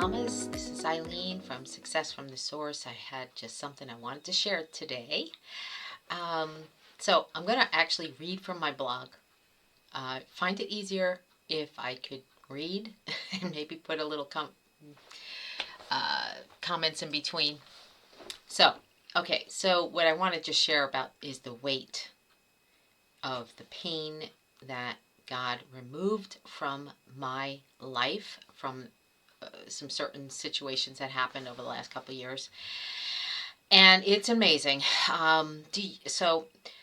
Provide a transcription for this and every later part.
Mamas. This is Eileen from Success from the Source. I had just something I wanted to share today. Um, so I'm going to actually read from my blog. Find it easier if I could read and maybe put a little comments in between. So what I want to just share about is the weight of the pain that God removed from my life, from some certain situations that happened over the last couple of years. And it's amazing.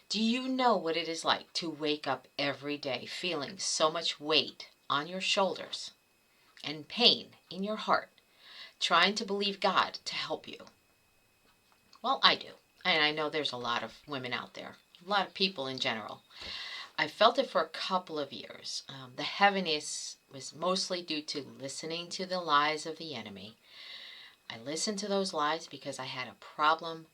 Do you know what it is like to wake up every day feeling so much weight on your shoulders and pain in your heart, trying to believe God to help you? Well, I do. And I know there's a lot of women out there, a lot of people in general. I felt it for a couple of years. The heaviness was mostly due to listening to the lies of the enemy. I listened to those lies because I had a problem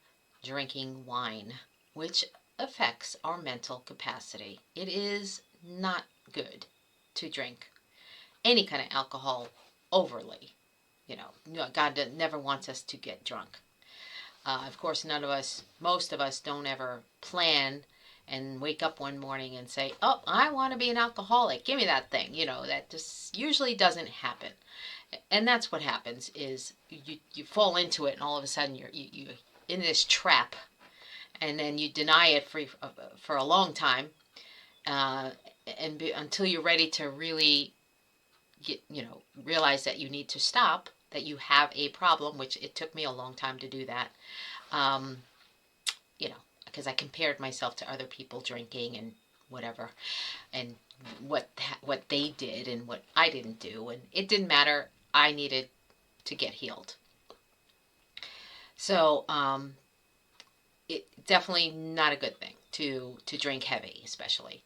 drinking wine, which affects our mental capacity. It is not good to drink any kind of alcohol overly. God never wants us to get drunk. Of course, most of us don't ever plan and wake up one morning and say, oh, I want to be an alcoholic. Give me that thing. That just usually doesn't happen. And that's what happens is you fall into it, and all of a sudden you're in this trap, and then you deny it for a long time, until you're ready to really realize that you need to stop, that you have a problem, which it took me a long time to do that. Um, because I compared myself to other people drinking and whatever, and what they did and what I didn't do, and it didn't matter. I needed to get healed. So it definitely not a good thing to drink heavy, especially.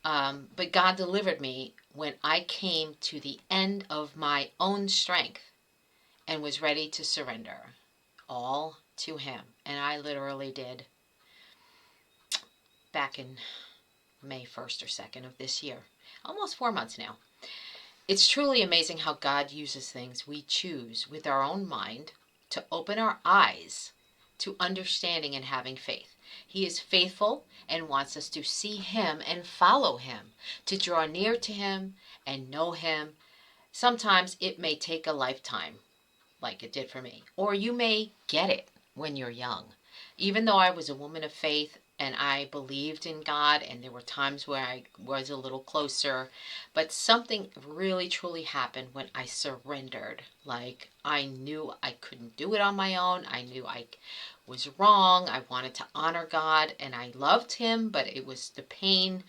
But God delivered me when I came to the end of my own strength and was ready to surrender all to Him. And I literally did back in May 1st or 2nd of this year. Almost 4 months now. It's truly amazing how God uses things we choose with our own mind to open our eyes to understanding and having faith. He is faithful and wants us to see Him and follow Him, to draw near to Him and know Him. Sometimes it may take a lifetime, like it did for me, or you may get it when you're young. Even though I was a woman of faith and I believed in God, and there were times where I was a little closer, but something really truly happened when I surrendered. Like, I knew I couldn't do it on my own. I knew I was wrong. I wanted to honor God, and I loved Him, but it was the pain.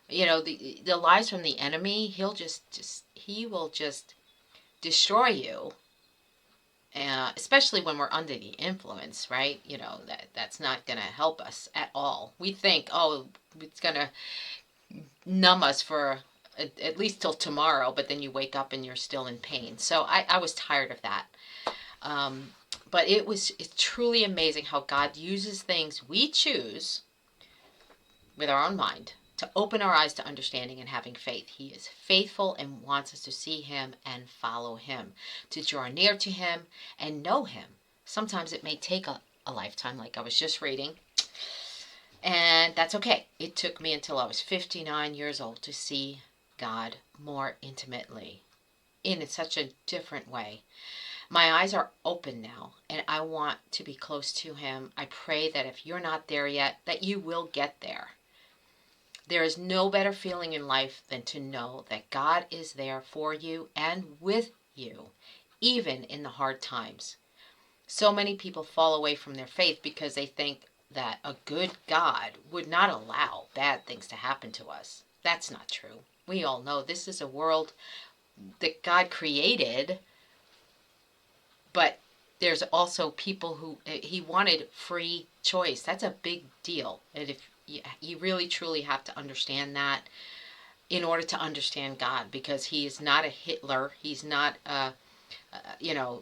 The lies from the enemy, he will just destroy you. Especially when we're under the influence, right? That's not going to help us at all. We think, oh, it's going to numb us for at least till tomorrow, but then you wake up and you're still in pain. So I was tired of that. But it's truly amazing how God uses things we choose with our own mind to open our eyes to understanding and having faith. He is faithful and wants us to see Him and follow Him, to draw near to Him and know Him. Sometimes it may take a lifetime, like I was just reading, and that's okay. It took me until I was 59 years old to see God more intimately, in such a different way. My eyes are open now, and I want to be close to Him. I pray that if you're not there yet, that you will get there. There is no better feeling in life than to know that God is there for you and with you, even in the hard times. So many people fall away from their faith because they think that a good God would not allow bad things to happen to us. That's not true. We all know this is a world that God created, but there's also people who He wanted free choice. That's a big deal. And if you really truly have to understand that in order to understand God, because He is not a Hitler. He's not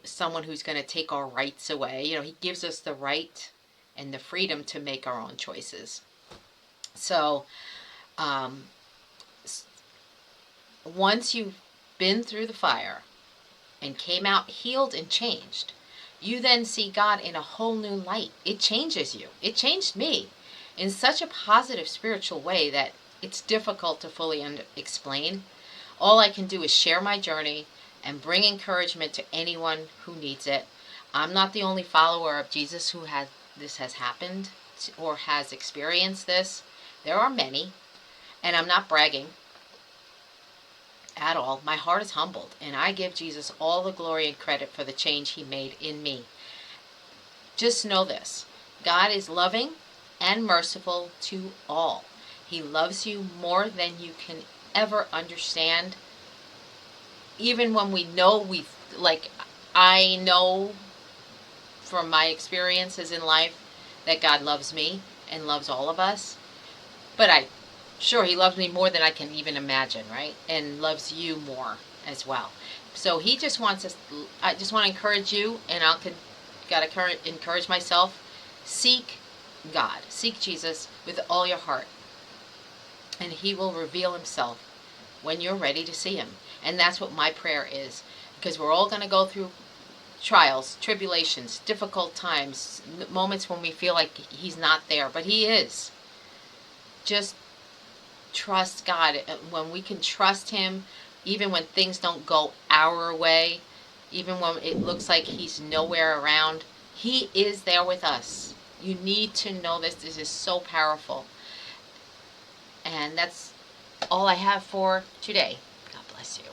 someone who's going to take our rights away. He gives us the right and the freedom to make our own choices. So once you've been through the fire, and came out healed and changed, you then see God in a whole new light. It changes you. It changed me in such a positive spiritual way that it's difficult to fully explain. All I can do is share my journey and bring encouragement to anyone who needs it. I'm not the only follower of Jesus who has happened or has experienced this. There are many, and I'm not bragging at all. My heart is humbled, and I give Jesus all the glory and credit for the change he made in me. Just know this: God is loving and merciful to all. He loves you more than you can ever understand. Even when we know I know from my experiences in life that God loves me and loves all of us. But sure, he loves me more than I can even imagine, right? And loves you more as well. So he just wants us, I just want to encourage you, and gotta encourage myself. Seek God. Seek Jesus with all your heart. And he will reveal himself when you're ready to see him. And that's what my prayer is. Because we're all going to go through trials, tribulations, difficult times, moments when we feel like he's not there. But he is. Just trust God. When we can trust him, even when things don't go our way, even when it looks like he's nowhere around, he is there with us. You need to know this. This is so powerful. And that's all I have for today. God bless you.